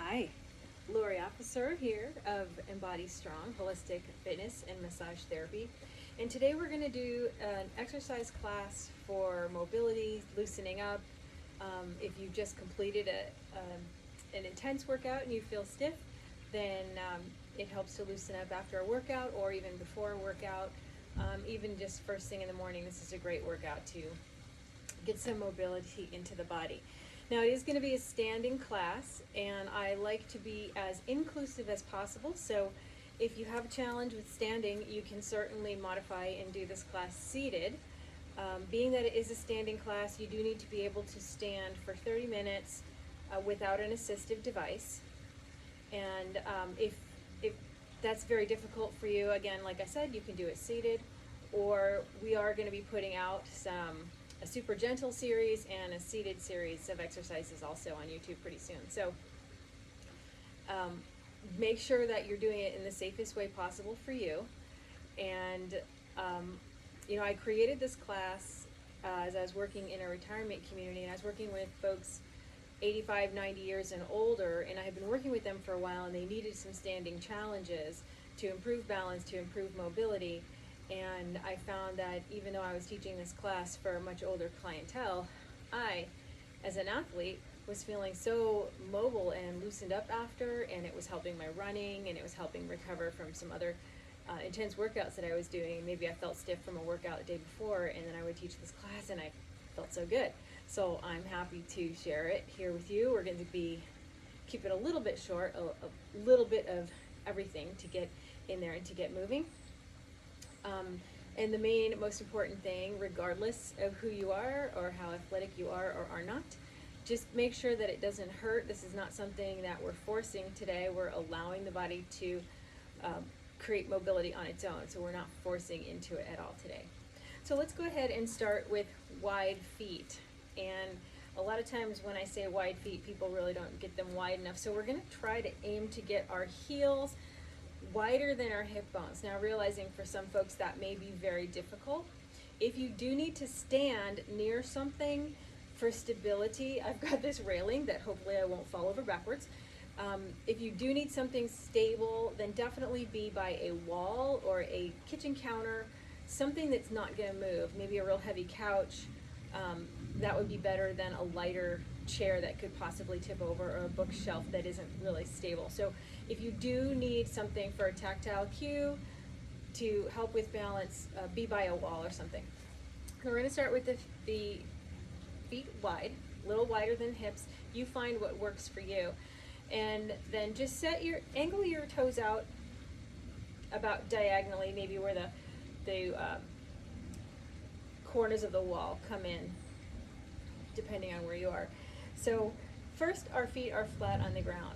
Hi, Lori Officer here of Embody Strong Holistic Fitness and Massage Therapy. And today we're going to do an exercise class for mobility, loosening up. If you just completed an intense workout and you feel stiff, then it helps to loosen up after a workout or even before a workout. Even just first thing in the morning, this is a great workout to get some mobility into the body. Now it is going to be a standing class, and I like to be as inclusive as possible, so if you have a challenge with standing, you can certainly modify and do this class seated. Being that it is a standing class, you do need to be able to stand for 30 minutes without an assistive device. And if that's very difficult for you, again, like I said, you can do it seated, or we are going to be putting out a super gentle series and a seated series of exercises also on YouTube pretty soon. So make sure that you're doing it in the safest way possible for you. And I created this class as I was working in a retirement community, and I was working with folks 85, 90 years and older, and I had been working with them for a while, and they needed some standing challenges to improve balance, to improve mobility. And I found that even though I was teaching this class for a much older clientele, I, as an athlete, was feeling so mobile and loosened up after, and it was helping my running, and it was helping recover from some other intense workouts that I was doing. Maybe I felt stiff from a workout the day before, and then I would teach this class, and I felt so good. So I'm happy to share it here with you. We're going to keep it a little bit short, a little bit of everything to get in there and to get moving. And the most important thing, regardless of who you are or how athletic you are or are not, just make sure that it doesn't hurt. This is not something that we're forcing today. We're allowing the body to create mobility on its own. So we're not forcing into it at all today. So let's go ahead and start with wide feet. And a lot of times when I say wide feet, people really don't get them wide enough. So we're going to try to aim to get our heels wider than our hip bones. Now, realizing for some folks that may be very difficult. If you do need to stand near something for stability, I've got this railing that hopefully I won't fall over backwards. If you do need something stable, then definitely be by a wall or a kitchen counter, something that's not going to move, maybe a real heavy couch. That would be better than a lighter chair that could possibly tip over, or a bookshelf that isn't really stable. So if you do need something for a tactile cue to help with balance, be by a wall or something. We're going to start with the feet wide, a little wider than hips. You find what works for you. And then just angle your toes out about diagonally, maybe where the corners of the wall come in, depending on where you are. So first, our feet are flat on the ground.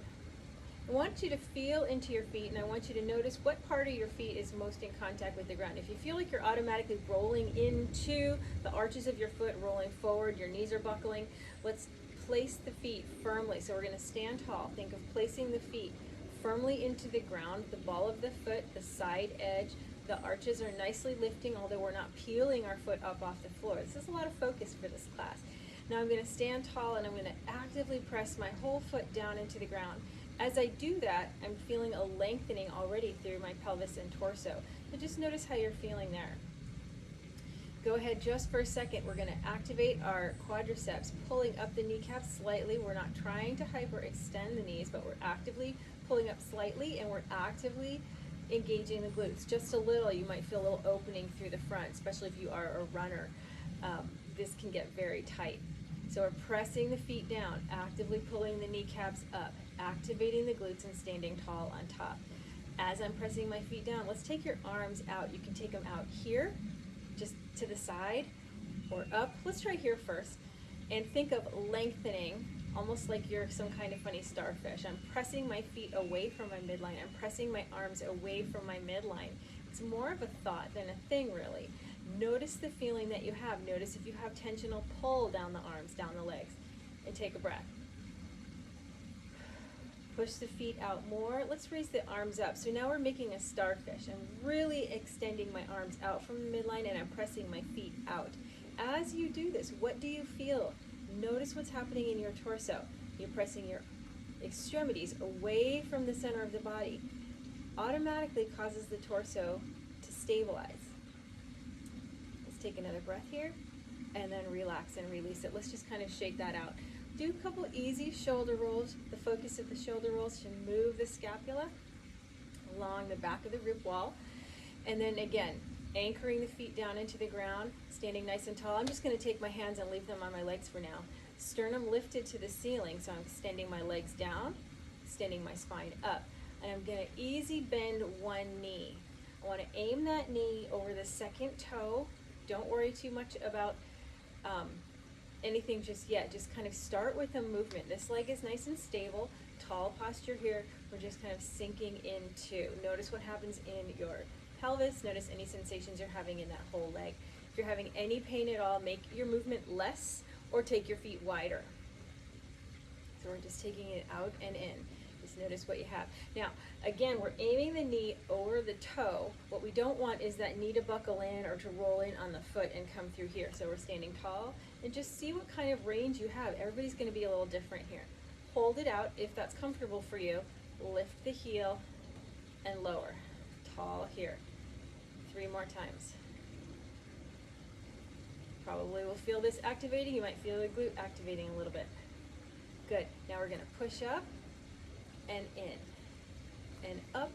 I want you to feel into your feet, and I want you to notice what part of your feet is most in contact with the ground. If you feel like you're automatically rolling into the arches of your foot, rolling forward, your knees are buckling, let's place the feet firmly. So we're going to stand tall. Think of placing the feet firmly into the ground, the ball of the foot, the side edge. The arches are nicely lifting, although we're not peeling our foot up off the floor. This is a lot of focus for this class. Now I'm going to stand tall, and I'm going to actively press my whole foot down into the ground. As I do that, I'm feeling a lengthening already through my pelvis and torso. So just notice how you're feeling there. Go ahead just for a second. We're going to activate our quadriceps, pulling up the kneecaps slightly. We're not trying to hyperextend the knees, but we're actively pulling up slightly, and we're actively engaging the glutes. Just a little, you might feel a little opening through the front, especially if you are a runner. This can get very tight. So we're pressing the feet down, actively pulling the kneecaps up, activating the glutes, and standing tall on top. As I'm pressing my feet down, let's take your arms out. You can take them out here, just to the side, or up. Let's try here first. And think of lengthening, almost like you're some kind of funny starfish. I'm pressing my feet away from my midline. I'm pressing my arms away from my midline. It's more of a thought than a thing, really. Notice the feeling that you have. Notice if you have tensional pull down the arms, down the legs, and take a breath. Push the feet out more. Let's raise the arms up. So now we're making a starfish. I'm really extending my arms out from the midline, and I'm pressing my feet out. As you do this, what do you feel? Notice what's happening in your torso. You're pressing your extremities away from the center of the body automatically causes the torso to stabilize. Let's take another breath here and then relax and release it. Let's just kind of shake that out. Do a couple easy shoulder rolls. The focus of the shoulder rolls to move the scapula along the back of the rib wall. And then again, anchoring the feet down into the ground, standing nice and tall. I'm just going to take my hands and leave them on my legs for now. Sternum lifted to the ceiling, so I'm extending my legs down, extending my spine up. And I'm going to easy bend one knee. I want to aim that knee over the second toe. Don't worry too much about anything just yet. Just kind of start with a movement. This leg is nice and stable. Tall posture here. We're just kind of sinking into. Notice what happens in your pelvis. Notice any sensations you're having in that whole leg. If you're having any pain at all, make your movement less or take your feet wider. So we're just taking it out and in. Just notice what you have. Now, again, we're aiming the knee over the toe. What we don't want is that knee to buckle in or to roll in on the foot and come through here. So we're standing tall and just see what kind of range you have. Everybody's going to be a little different here. Hold it out if that's comfortable for you. Lift the heel and lower. Tall here. 3 more times. Probably will feel this activating. You might feel the glute activating a little bit. Good. Now we're going to push up and in, and up,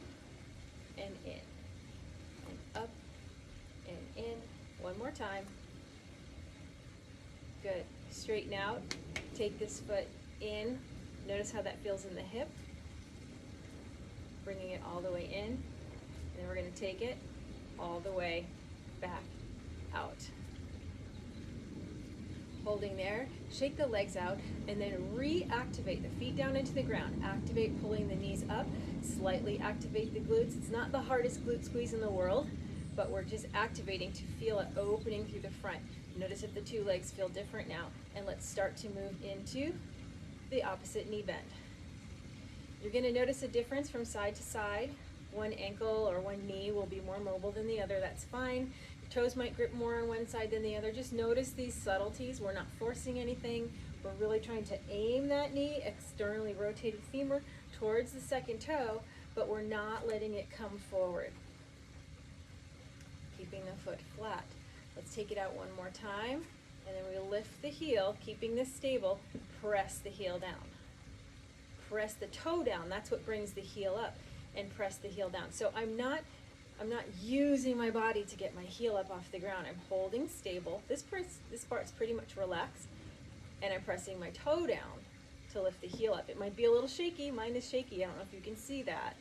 and in, and up, and in. One more time. Good. Straighten out. Take this foot in. Notice how that feels in the hip. Bringing it all the way in. And then we're going to take it all the way back out. Holding there, shake the legs out, and then reactivate the feet down into the ground. Activate pulling the knees up, slightly activate the glutes. It's not the hardest glute squeeze in the world, but we're just activating to feel it opening through the front. Notice if the 2 legs feel different now, and let's start to move into the opposite knee bend. You're going to notice a difference from side to side. One ankle or one knee will be more mobile than the other. That's fine. Toes might grip more on one side than the other. Just notice these subtleties. We're not forcing anything. We're really trying to aim that knee, externally rotated femur, towards the second toe, but we're not letting it come forward. Keeping the foot flat. Let's take it out one more time, and then we lift the heel, keeping this stable. Press the heel down. Press the toe down. That's what brings the heel up, and press the heel down. So I'm not using my body to get my heel up off the ground. I'm holding stable. This part's pretty much relaxed, and I'm pressing my toe down to lift the heel up. It might be a little shaky. Mine is shaky. I don't know if you can see that.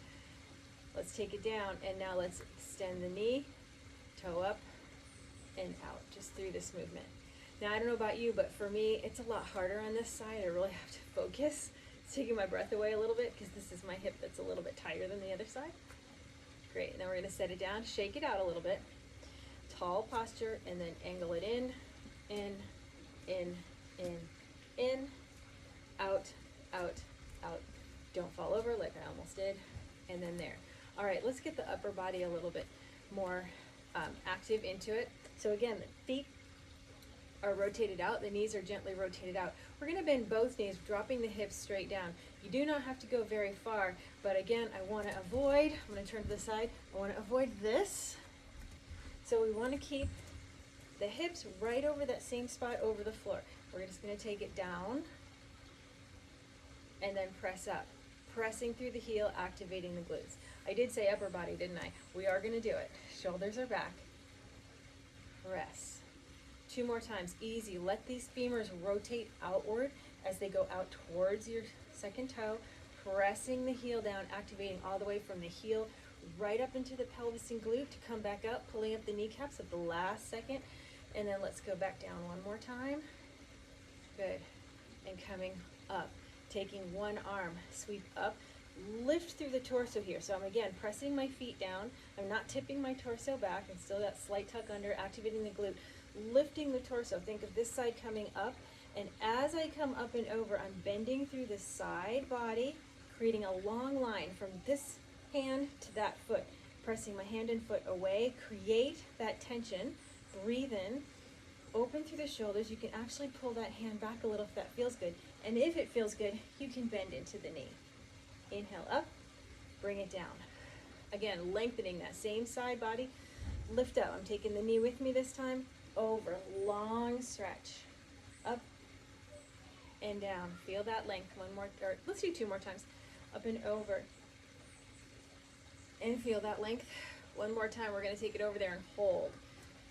Let's take it down, and now let's extend the knee, toe up, and out, just through this movement. Now, I don't know about you, but for me, it's a lot harder on this side. I really have to focus. It's taking my breath away a little bit because this is my hip that's a little bit tighter than the other side. Great. Now we're going to set it down, shake it out a little bit. Tall posture, and then angle it in, out, out, out. Don't fall over like I almost did. And then there. All right, let's get the upper body a little bit more active into it. So again, the feet are rotated out, the knees are gently rotated out. We're going to bend both knees, dropping the hips straight down. You do not have to go very far, but again, I want to avoid, I'm going to turn to the side, I want to avoid this. So we want to keep the hips right over that same spot over the floor. We're just going to take it down and then press up. Pressing through the heel, activating the glutes. I did say upper body, didn't I? We are going to do it. Shoulders are back. Press. 2 more times, easy. Let these femurs rotate outward as they go out towards your second toe, pressing the heel down, activating all the way from the heel right up into the pelvis and glute to come back up, pulling up the kneecaps at the last second, and then let's go back down one more time. Good. And coming up, taking one arm, sweep up, lift through the torso here. So I'm again pressing my feet down. I'm not tipping my torso back. I'm still that slight tuck under, activating the glute. Lifting the torso. Think of this side coming up, and as I come up and over, I'm bending through the side body, creating a long line from this hand to that foot, pressing my hand and foot away. Create that tension. Breathe in. Open through the shoulders. You can actually pull that hand back a little if that feels good, and if it feels good, you can bend into the knee. Inhale up, bring it down. Again, lengthening that same side body. Lift up. I'm taking the knee with me this time. Over, long stretch. Up and down. Feel that length. One more, or let's do 2 more times. Up and over. And feel that length. One more time. We're going to take it over there and hold.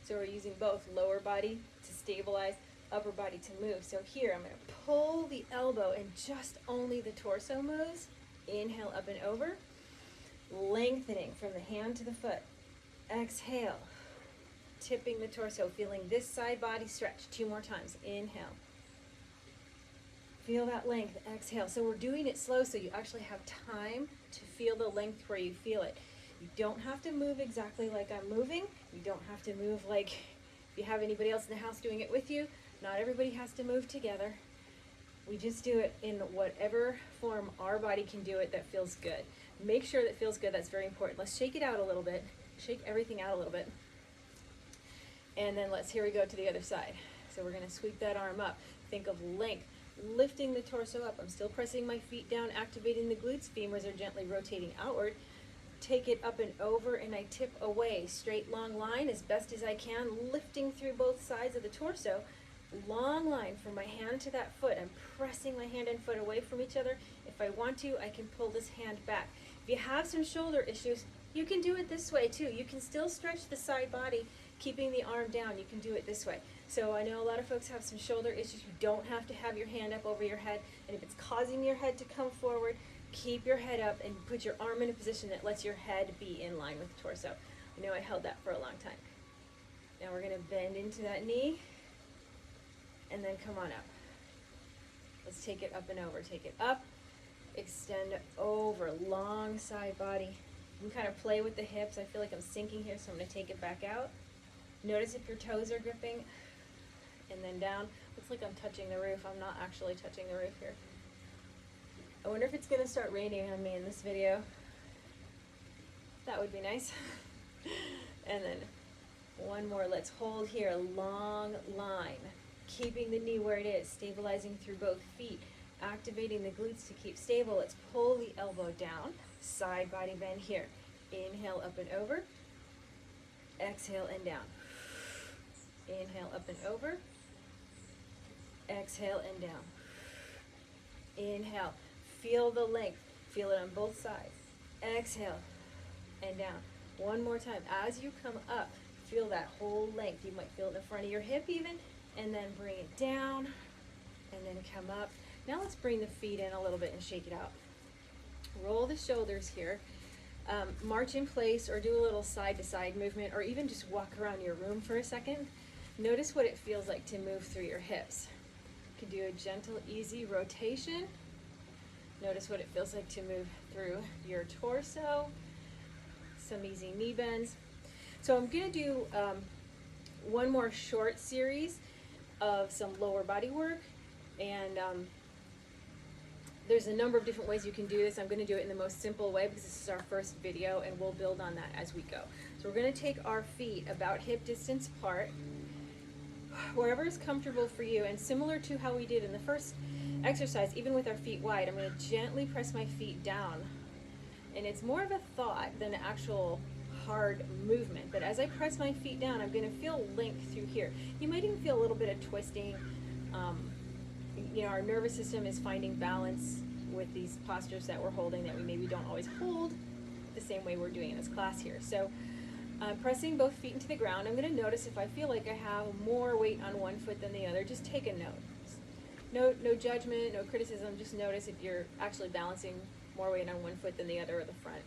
So we're using both lower body to stabilize, upper body to move. So here, I'm going to pull the elbow and just only the torso moves. Inhale up and over. Lengthening from the hand to the foot. Exhale. Tipping the torso, feeling this side body stretch. 2 more times. Inhale. Feel that length. Exhale. So we're doing it slow so you actually have time to feel the length where you feel it. You don't have to move exactly like I'm moving. You don't have to move like if you have anybody else in the house doing it with you. Not everybody has to move together. We just do it in whatever form our body can do it that feels good. Make sure that feels good. That's very important. Let's shake it out a little bit. Shake everything out a little bit. And then here we go to the other side. So we're going to sweep that arm up. Think of length. Lifting the torso up. I'm still pressing my feet down, activating the glutes. Femurs are gently rotating outward. Take it up and over, and I tip away. Straight, long line as best as I can, lifting through both sides of the torso. Long line from my hand to that foot. I'm pressing my hand and foot away from each other. If I want to, I can pull this hand back. If you have some shoulder issues, you can do it this way too. You can still stretch the side body, keeping the arm down. You can do it this way. So I know a lot of folks have some shoulder issues. You don't have to have your hand up over your head. And if it's causing your head to come forward, keep your head up and put your arm in a position that lets your head be in line with the torso. I know I held that for a long time. Now we're going to bend into that knee and then come on up. Let's take it up and over. Take it up, extend over, long side body. You can kind of play with the hips. I feel like I'm sinking here, so I'm going to take it back out. Notice if your toes are gripping, and then down. Looks like I'm touching the roof. I'm not actually touching the roof here. I wonder if it's going to start raining on me in this video. That would be nice. And then one more. Let's hold here. A long line. Keeping the knee where it is. Stabilizing through both feet. Activating the glutes to keep stable. Let's pull the elbow down. Side body bend here. Inhale up and over. Exhale and down. Inhale up and over. Exhale and down. Inhale. Feel the length. Feel it on both sides. Exhale and down. One more time. As you come up, feel that whole length. You might feel it in the front of your hip even. And then bring it down. And then come up. Now let's bring the feet in a little bit and shake it out. Roll the shoulders here. March in place or do a little side-to-side movement or even just walk around your room for a second. Notice what it feels like to move through your hips. You can do a gentle, easy rotation. Notice what it feels like to move through your torso. Some easy knee bends. So I'm going to do one more short series of some lower body work. And there's a number of different ways you can do this. I'm going to do it in the most simple way because this is our first video and we'll build on that as we go. So we're going to take our feet about hip distance apart, wherever is comfortable for you. And similar to how we did in the first exercise, even with our feet wide, I'm going to gently press my feet down. And it's more of a thought than an actual hard movement. But as I press my feet down, I'm going to feel length through here. You might even feel a little bit of twisting. Our nervous system is finding balance with these postures that we're holding that we maybe don't always hold the same way we're doing in this class here. So pressing both feet into the ground, I'm going to notice if I feel like I have more weight on one foot than the other. Just take a note. No judgment, no criticism. Just notice if you're actually balancing more weight on one foot than the other or the front.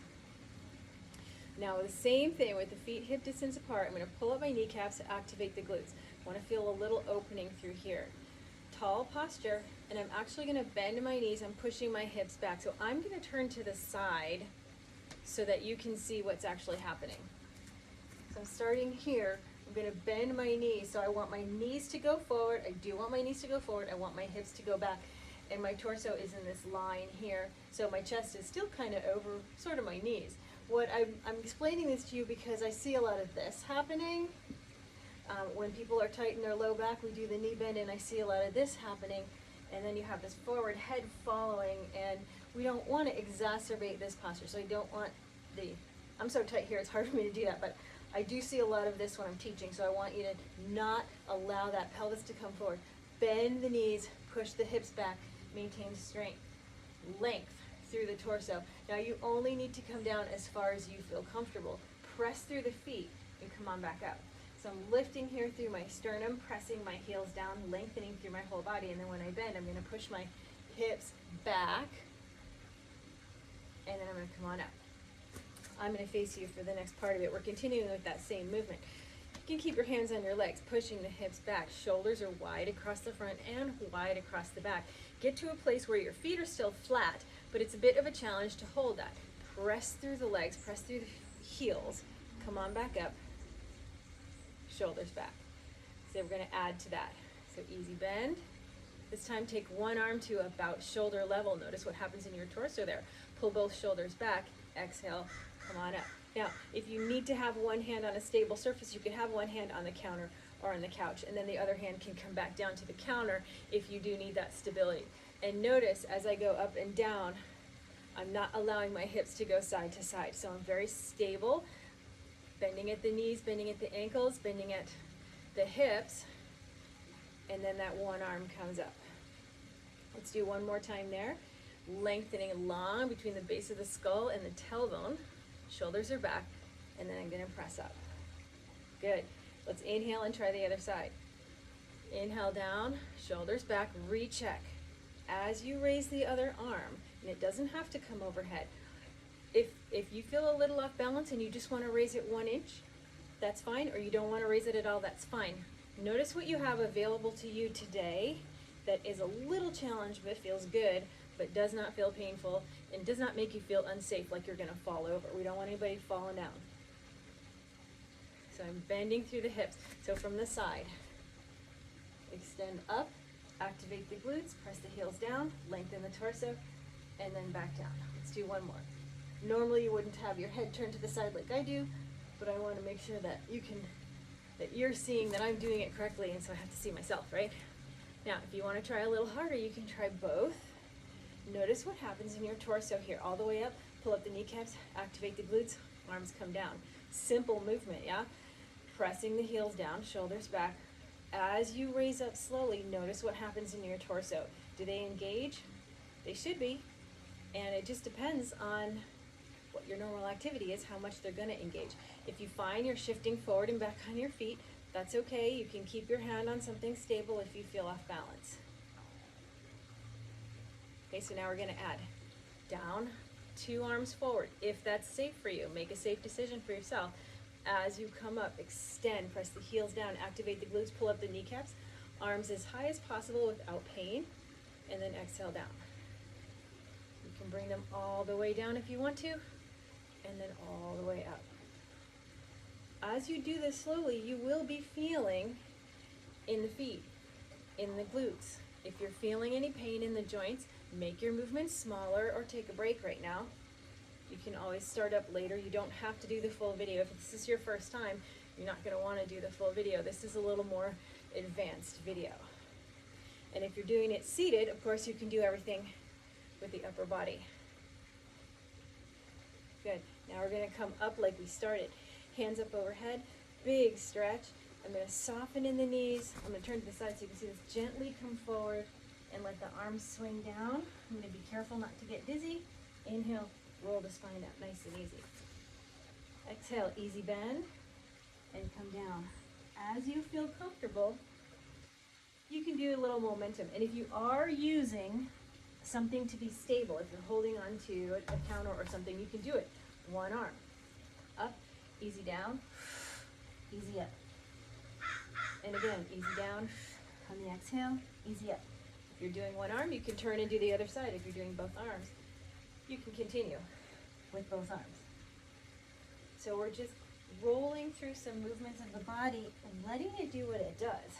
Now the same thing with the feet hip distance apart. I'm going to pull up my kneecaps to activate the glutes. I want to feel a little opening through here. Tall posture, and I'm actually going to bend my knees. I'm pushing my hips back. So I'm going to turn to the side so that you can see what's actually happening. So I'm starting here. I'm going to bend my knees. So I want my knees to go forward. I do want my knees to go forward. I want my hips to go back. And my torso is in this line here. So my chest is still kind of over sort of my knees. I'm explaining this to you because I see a lot of this happening. When people are tight in their low back, we do the knee bend, and I see a lot of this happening. And then you have this forward head following, and we don't want to exacerbate this posture. So I don't want I'm so tight here, it's hard for me to do that, but I do see a lot of this when I'm teaching, so I want you to not allow that pelvis to come forward. Bend the knees, push the hips back, maintain strength, length through the torso. Now you only need to come down as far as you feel comfortable. Press through the feet and come on back up. So I'm lifting here through my sternum, pressing my heels down, lengthening through my whole body, and then when I bend, I'm going to push my hips back, and then I'm going to come on up. I'm going to face you for the next part of it. We're continuing with that same movement. You can keep your hands on your legs, pushing the hips back. Shoulders are wide across the front and wide across the back. Get to a place where your feet are still flat, but it's a bit of a challenge to hold that. Press through the legs, press through the heels. Come on back up. Shoulders back. So we're going to add to that. So easy bend. This time take one arm to about shoulder level. Notice what happens in your torso there. Pull both shoulders back. Exhale. Come on up. Now, if you need to have one hand on a stable surface, you can have one hand on the counter or on the couch, and then the other hand can come back down to the counter if you do need that stability. And notice as I go up and down, I'm not allowing my hips to go side to side. So I'm very stable, bending at the knees, bending at the ankles, bending at the hips, and then that one arm comes up. Let's do one more time there. Lengthening long between the base of the skull and the tailbone. Shoulders are back, and then I'm going to press up. Good. Let's inhale and try the other side. Inhale down, shoulders back, recheck. As you raise the other arm, and it doesn't have to come overhead. If you feel a little off balance and you just want to raise it 1 inch, that's fine, or you don't want to raise it at all, that's fine. Notice what you have available to you today that is a little challenge but feels good, but does not feel painful and does not make you feel unsafe like you're going to fall over. We don't want anybody falling down. So I'm bending through the hips. So from the side, extend up, activate the glutes, press the heels down, lengthen the torso, and then back down. Let's do one more. Normally you wouldn't have your head turned to the side like I do, but I want to make sure that you're seeing that I'm doing it correctly, and so I have to see myself, right? Now, if you want to try a little harder, you can try both. Notice what happens in your torso here. All the way up, pull up the kneecaps, activate the glutes, arms come down. Simple movement, yeah? Pressing the heels down, shoulders back. As you raise up slowly, notice what happens in your torso. Do they engage? They should be. And it just depends on what your normal activity is, how much they're going to engage. If you find you're shifting forward and back on your feet, that's okay. You can keep your hand on something stable if you feel off balance. Okay, so now we're going to add down, 2 arms forward. If that's safe for you, make a safe decision for yourself. As you come up, extend, press the heels down, activate the glutes, pull up the kneecaps, arms as high as possible without pain, and then exhale down. You can bring them all the way down if you want to, and then all the way up. As you do this slowly, you will be feeling in the feet, in the glutes. If you're feeling any pain in the joints, make your movements smaller or take a break right now. You can always start up later. You don't have to do the full video. If this is your first time, you're not going to want to do the full video. This is a little more advanced video. And if you're doing it seated, of course, you can do everything with the upper body. Good. Now we're going to come up like we started. Hands up overhead, big stretch. I'm going to soften in the knees. I'm going to turn to the side so you can see this. Gently come forward and let the arms swing down. I'm going to be careful not to get dizzy. Inhale, roll the spine up, nice and easy. Exhale, easy bend, and come down. As you feel comfortable, you can do a little momentum. And if you are using something to be stable, if you're holding on to a counter or something, you can do it. One arm, up, easy down, easy up. And again, easy down, on the exhale, easy up. If you're doing one arm, you can turn and do the other side. If you're doing both arms, you can continue with both arms. So we're just rolling through some movements of the body and letting it do what it does.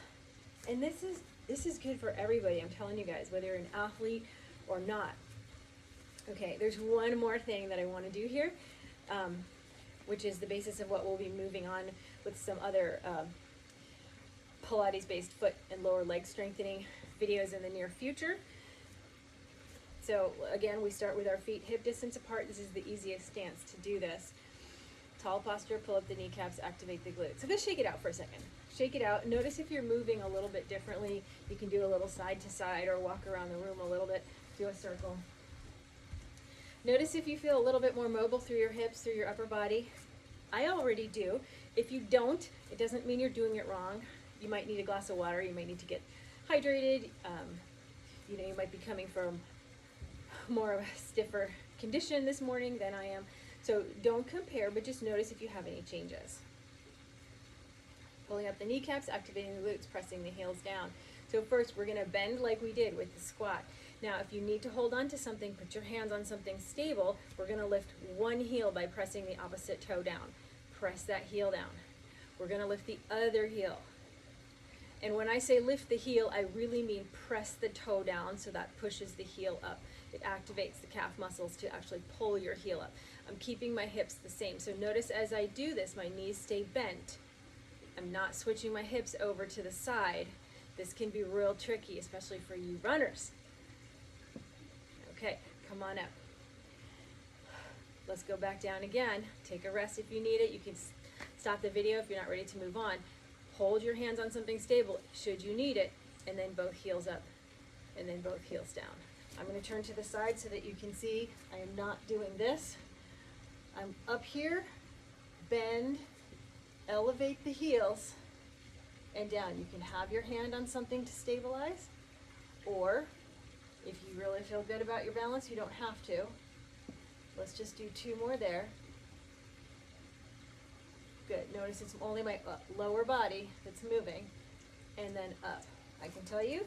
And this is good for everybody, I'm telling you guys, whether you're an athlete or not. Okay, there's one more thing that I want to do here, which is the basis of what we'll be moving on with some other Pilates-based foot and lower leg strengthening videos in the near future. So again, we start with our feet hip distance apart. This is the easiest stance to do this. Tall posture, pull up the kneecaps, activate the glutes. So just shake it out for a second. Shake it out. Notice if you're moving a little bit differently. You can do a little side to side or walk around the room a little bit. Do a circle. Notice if you feel a little bit more mobile through your hips, through your upper body. I already do. If you don't, it doesn't mean you're doing it wrong. You might need a glass of water. You might need to get hydrated. You might be coming from more of a stiffer condition this morning than I am. So don't compare, but just notice if you have any changes. Pulling up the kneecaps, activating the glutes, pressing the heels down. So first, we're going to bend like we did with the squat. Now, if you need to hold on to something, put your hands on something stable. We're going to lift one heel by pressing the opposite toe down. Press that heel down. We're going to lift the other heel. And when I say lift the heel, I really mean press the toe down so that pushes the heel up. It activates the calf muscles to actually pull your heel up. I'm keeping my hips the same. So notice as I do this, my knees stay bent. I'm not switching my hips over to the side. This can be real tricky, especially for you runners. Okay, come on up. Let's go back down again. Take a rest if you need it. You can stop the video if you're not ready to move on. Hold your hands on something stable should you need it, and then both heels up, and then both heels down. I'm going to turn to the side so that you can see I am not doing this. I'm up here, bend, elevate the heels, and down. You can have your hand on something to stabilize, or if you really feel good about your balance, you don't have to. Let's just do two more there. Good. Notice it's only my lower body that's moving, and then up. I can tell you,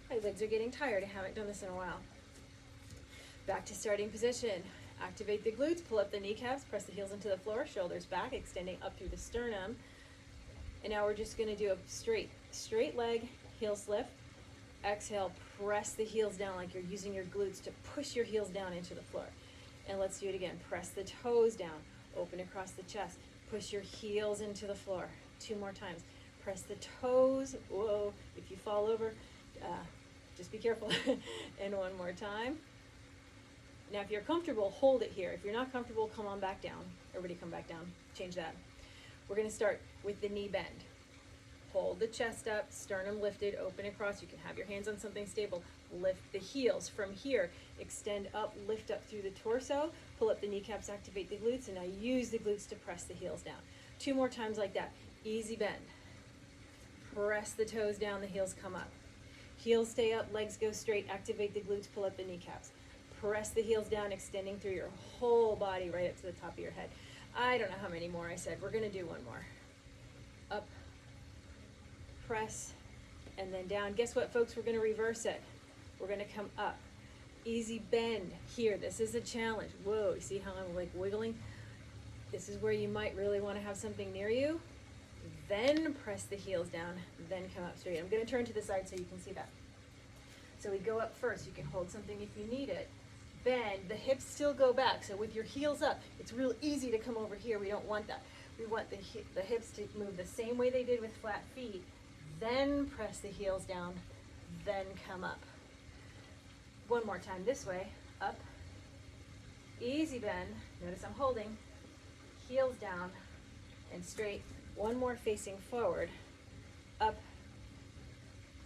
my legs are getting tired. I haven't done this in a while. Back to starting position. Activate the glutes, pull up the kneecaps, press the heels into the floor, shoulders back, extending up through the sternum. And now we're just going to do a straight leg, heels lift. Exhale, press the heels down like you're using your glutes to push your heels down into the floor. And let's do it again. Press the toes down, open across the chest. Push your heels into the floor. Two more times. Press the toes. Whoa, if you fall over, just be careful. And one more time. Now, if you're comfortable, hold it here. If you're not comfortable, come on back down. Everybody come back down. Change that. We're going to start with the knee bend. Hold the chest up, sternum lifted, open across. You can have your hands on something stable. Lift the heels from here. Extend up, lift up through the torso. Pull up the kneecaps, activate the glutes, and now use the glutes to press the heels down. Two more times like that. Easy bend. Press the toes down, the heels come up. Heels stay up, legs go straight. Activate the glutes, pull up the kneecaps. Press the heels down, extending through your whole body right up to the top of your head. I don't know how many more I said. We're going to do one more. Up, press, and then down. Guess what, folks? We're going to reverse it. We're going to come up. Easy bend here. This is a challenge. Whoa, you see how I'm like wiggling? This is where you might really want to have something near you. Then press the heels down, then come up straight. I'm going to turn to the side so you can see that. So we go up first. You can hold something if you need it. Bend. The hips still go back. So with your heels up, it's real easy to come over here. We don't want that. We want the hips to move the same way they did with flat feet. Then press the heels down, then come up. One more time this way. Up. Easy bend. Notice I'm holding. Heels down and straight. One more facing forward. Up.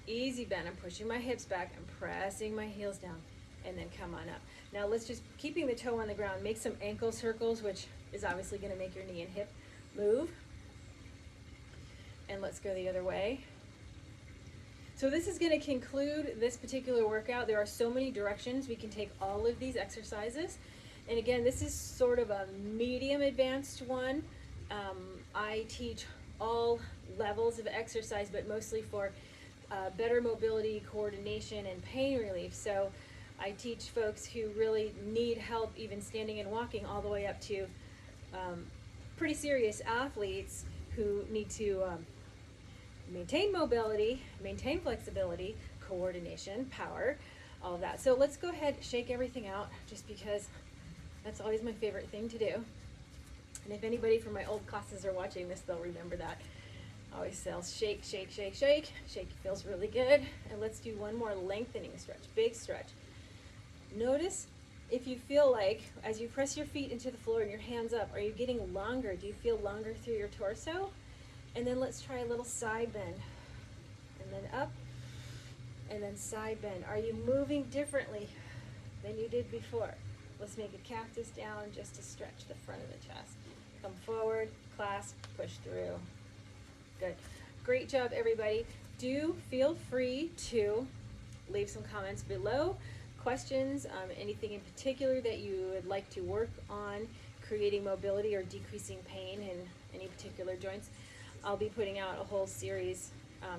Easy bend. I'm pushing my hips back. I'm pressing my heels down. And then come on up. Now let's just, keeping the toe on the ground, make some ankle circles, which is obviously going to make your knee and hip move. And let's go the other way. So this is going to conclude this particular workout. There are so many directions we can take all of these exercises. And again, this is sort of a medium advanced one. I teach all levels of exercise, but mostly for better mobility, coordination, and pain relief. So I teach folks who really need help even standing and walking, all the way up to pretty serious athletes who need to maintain mobility, maintain flexibility, coordination, power, all of that. So let's go ahead, shake everything out, just because that's always my favorite thing to do. And if anybody from my old classes are watching this, they'll remember that. I always say shake, shake, shake, shake. Shake feels really good. And let's do one more lengthening stretch, big stretch. Notice if you feel like, as you press your feet into the floor and your hands up, are you getting longer? Do you feel longer through your torso? And then let's try a little side bend. And then up, and then side bend. Are you moving differently than you did before? Let's make a cactus down just to stretch the front of the chest. Come forward, clasp, push through. Good. Great job, everybody. Do feel free to leave some comments below. Questions, anything in particular that you would like to work on, creating mobility or decreasing pain in any particular joints. I'll be putting out a whole series,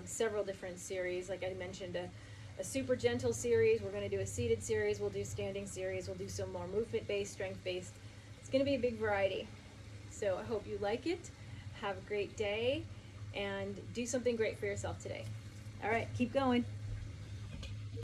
several different series. Like I mentioned, a super gentle series. We're going to do a seated series. We'll do standing series. We'll do some more movement-based, strength-based. It's going to be a big variety. So I hope you like it. Have a great day and do something great for yourself today. All right, keep going.